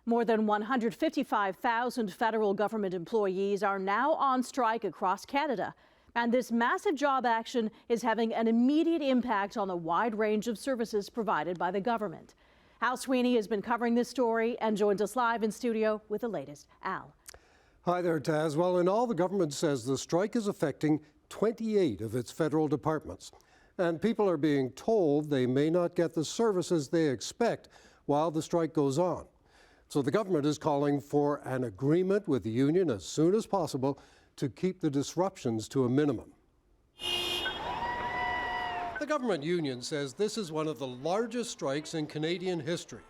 More than 155,000 federal government employees are now on strike across Canada. And this massive job action is having an immediate impact on the wide range of services provided by the government. Al Sweeney has been covering this story and joins us live in studio with the latest. Al. Hi there, Taz. Well, in all, the government says the strike is affecting 28 of its federal departments. And people are being told they may not get the services they expect while the strike goes on. So the government is calling for an agreement with the union as soon as possible to keep the disruptions to a minimum. The government union says this is one of the largest strikes in Canadian history,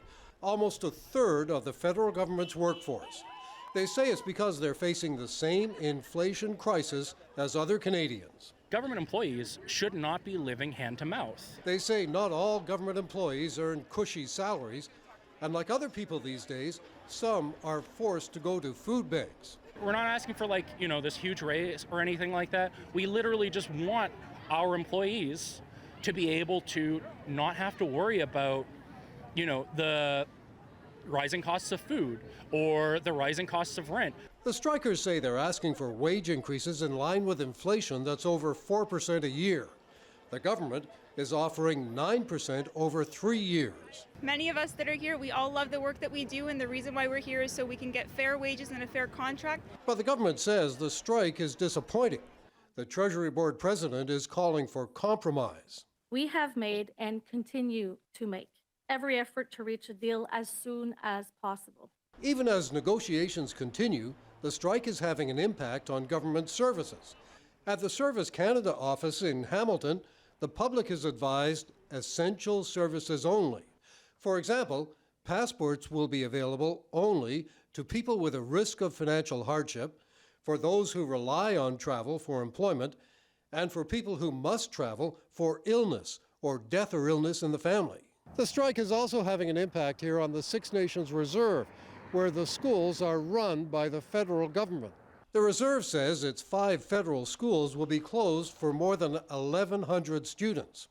almost a third of the federal government's workforce. They say it's because they're facing the same inflation crisis as other Canadians. Government employees should not be living hand to mouth. They say not all government employees earn cushy salaries, and like other people these days, some are forced to go to food banks. We're not asking for this huge raise or anything like that. We literally just want our employees to be able to not have to worry about, the rising costs of food or the rising costs of rent. The strikers say they're asking for wage increases in line with inflation that's over 4% a year. The government is offering 9% over 3 years. Many of us that are here, we all love the work that we do, and the reason why we're here is so we can get fair wages and a fair contract. But the government says the strike is disappointing. The Treasury Board president is calling for compromise. We have made and continue to make every effort to reach a deal as soon as possible. Even as negotiations continue, the strike is having an impact on government services. At the Service Canada office in Hamilton, the public is advised essential services only. For example, passports will be available only to people with a risk of financial hardship, for those who rely on travel for employment, and for people who must travel for illness or death or illness in the family. The strike is also having an impact here on the Six Nations Reserve, where the schools are run by the federal government. The Reserve says its 5 federal schools will be closed for more than 1,100 students.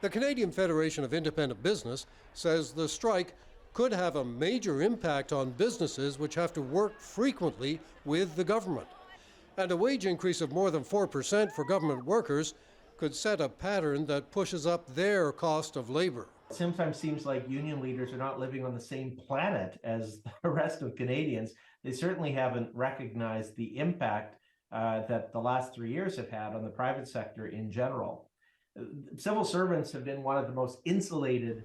The Canadian Federation of Independent Business says the strike could have a major impact on businesses which have to work frequently with the government. And a wage increase of more than 4% for government workers could set a pattern that pushes up their cost of labor. It sometimes seems like union leaders are not living on the same planet as the rest of Canadians. They certainly haven't recognized the impact that the last 3 years have had on the private sector in general. Civil servants have been one of the most insulated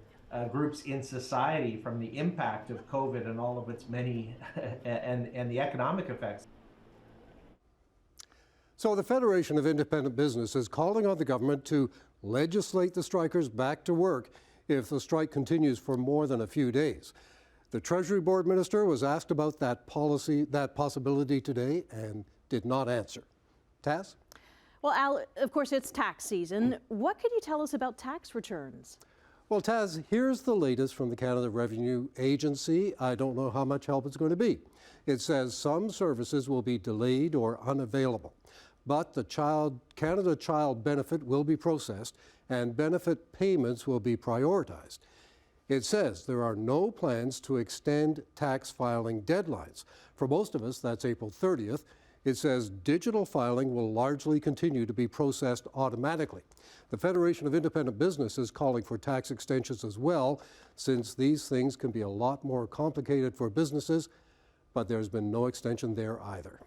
groups in society from the impact of COVID and all of its many and the economic effects. So the Federation of Independent Business is calling on the government to legislate the strikers back to work if the strike continues for more than a few days. The Treasury Board Minister was asked about that possibility today and did not answer. Taz? Well, Al, of course, it's tax season. What can you tell us about tax returns? Well, Taz, here's the latest from the Canada Revenue Agency. I don't know how much help it's going to be. It says some services will be delayed or unavailable, but the Canada Child Benefit will be processed and benefit payments will be prioritized. It says there are no plans to extend tax filing deadlines. For most of us, that's April 30th. It says digital filing will largely continue to be processed automatically. The Federation of Independent Business is calling for tax extensions as well, since these things can be a lot more complicated for businesses, but there's been no extension there either.